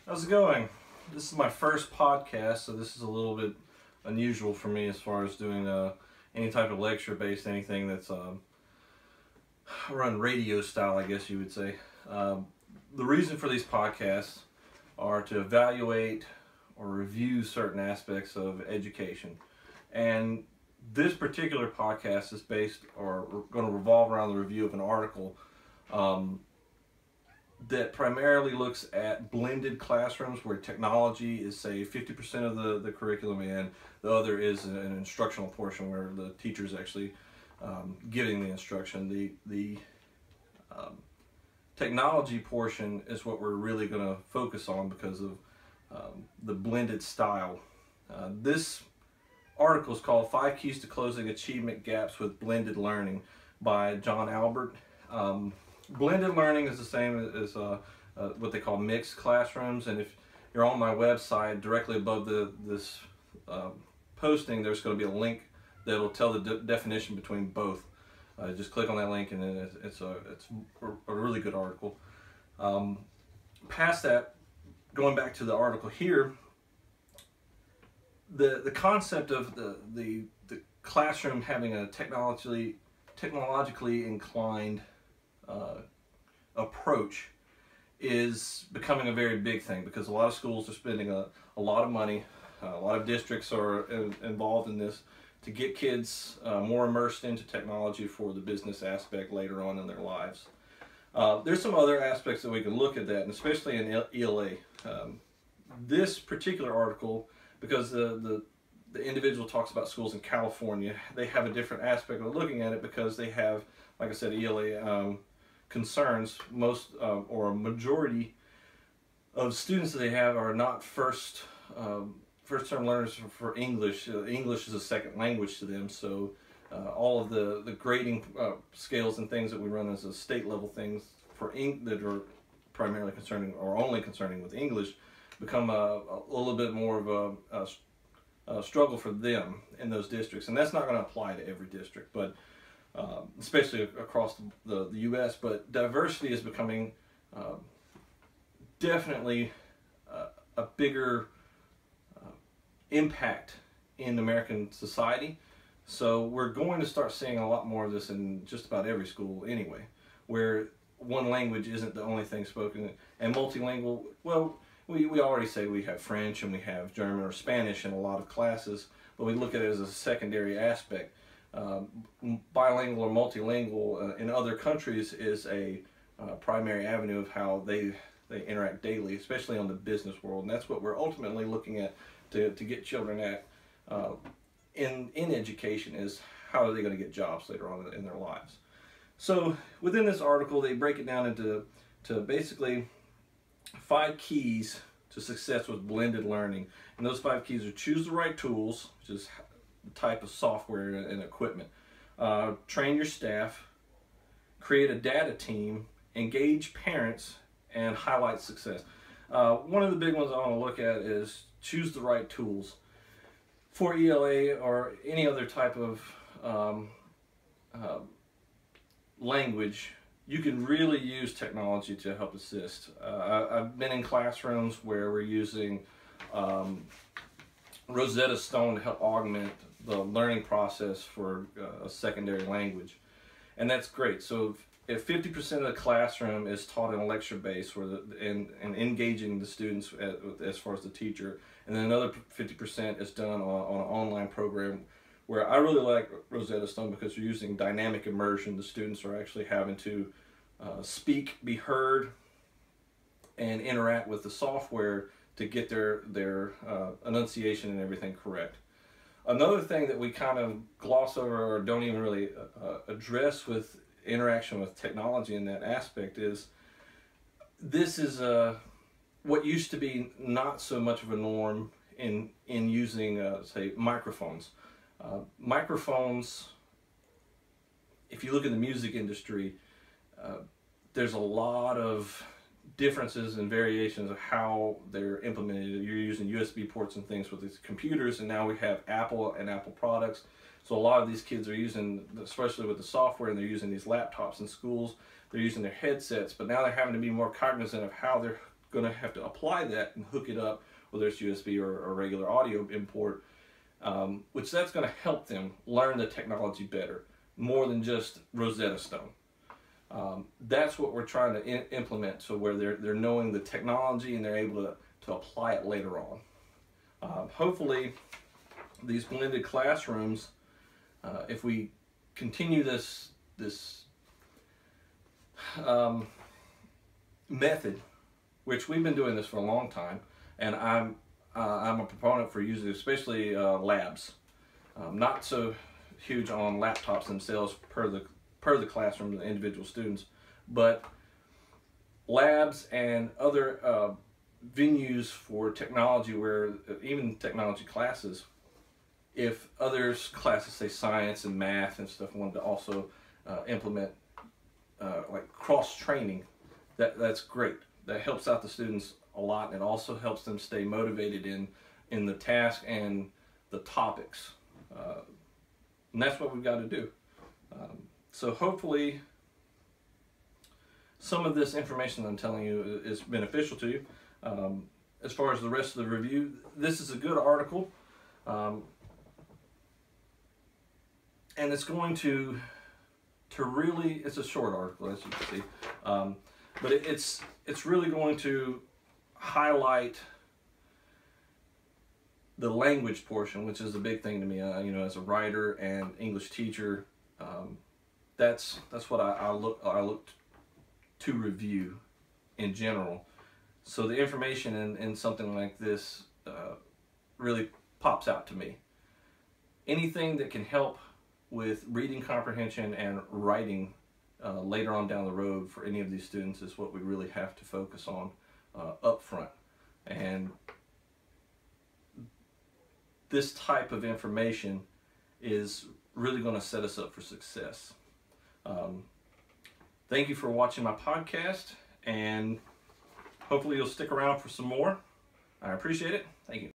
How's it going? This is my first podcast, so this is a little bit unusual for me as far as doing any type of lecture-based anything that's run radio style, I guess you would say. The reason for these podcasts are to evaluate or review certain aspects of education. And this particular podcast is based or going to revolve around the review of an article that primarily looks at blended classrooms where technology is, say, 50% of the curriculum, and the other is an instructional portion where the teacher is actually giving the instruction. The technology portion is what we're really going to focus on because of the blended style. This article is called 5 Keys to Closing Achievement Gaps with Blended Learning by John Albert. Blended learning is the same as what they call mixed classrooms, and if you're on my website, directly above this posting, there's going to be a link that will tell the definition between both. Just click on that link, and then it's a really good article. Past that, going back to the article here, the concept of the classroom having a technologically inclined approach is becoming a very big thing, because a lot of schools are spending a lot of money. A lot of districts are involved in this to get kids more immersed into technology for the business aspect later on in their lives. There's some other aspects that we can look at that, and especially in ELA. This particular article, because the individual talks about schools in California, they have a different aspect of looking at it because they have, like I said, ELA concerns. Most or a majority of students that they have are not first-term learners for English. English is a second language to them, so all of the grading scales and things that we run as a state level things for that are primarily concerning or only concerning with English become a little bit more of a struggle for them in those districts, and that's not going to apply to every district, but especially across the U.S. But diversity is becoming definitely a bigger impact in American society. So we're going to start seeing a lot more of this in just about every school anyway, where one language isn't the only thing spoken. And multilingual, well, we already say we have French and we have German or Spanish in a lot of classes, but we look at it as a secondary aspect. Bilingual or multilingual in other countries is a primary avenue of how they interact daily, especially on the business world, and that's what we're ultimately looking at to get children at in education, is how are they going to get jobs later on in their lives. So within this article, they break it down into basically 5 keys to success with blended learning, and those 5 keys are: choose the right tools, which is the type of software and equipment, train your staff, create a data team, engage parents, and highlight success. One of the big ones I want to look at is choose the right tools. For ELA or any other type of language, you can really use technology to help assist. I've been in classrooms where we're using Rosetta Stone to help augment the learning process for a secondary language, and that's great. So if 50% of the classroom is taught in a lecture base and engaging the students as far as the teacher, and then another 50% is done on an online program, where I really like Rosetta Stone because you're using dynamic immersion. The students are actually having to speak, be heard, and interact with the software to get their enunciation and everything correct. Another thing that we kind of gloss over or don't even really address with interaction with technology in that aspect is this is what used to be not so much of a norm in using say microphones. Microphones, if you look at the music industry, there's a lot of differences and variations of how they're implemented. You're using USB ports and things with these computers, and now we have Apple and Apple products. So a lot of these kids are using, especially with the software, and they're using these laptops in schools, they're using their headsets, but now they're having to be more cognizant of how they're going to have to apply that and hook it up, whether it's USB or a regular audio import, which that's going to help them learn the technology better, more than just Rosetta Stone. That's what we're trying to implement, so where they're knowing the technology and they're able to apply it later on. Hopefully, these blended classrooms, if we continue this method, which we've been doing this for a long time, and I'm a proponent for using, especially labs. Not so huge on laptops themselves per the classroom, the individual students, but labs and other venues for technology, where even technology classes, if others classes, say science and math and stuff, wanted to also implement like cross training, that's great. That helps out the students a lot, and it also helps them stay motivated in the task and the topics, and that's what we've got to do. So hopefully some of this information I'm telling you is beneficial to you. As far as the rest of the review, this is a good article, and it's going to really, it's a short article, as you can see, but it's really going to highlight the language portion, which is a big thing to me. You know, as a writer and English teacher, that's what I look to review in general. So the information in something like this really pops out to me. Anything that can help with reading comprehension and writing later on down the road for any of these students is what we really have to focus on up front. And this type of information is really going to set us up for success. Thank you for watching my podcast, and hopefully you'll stick around for some more. I appreciate it. Thank you.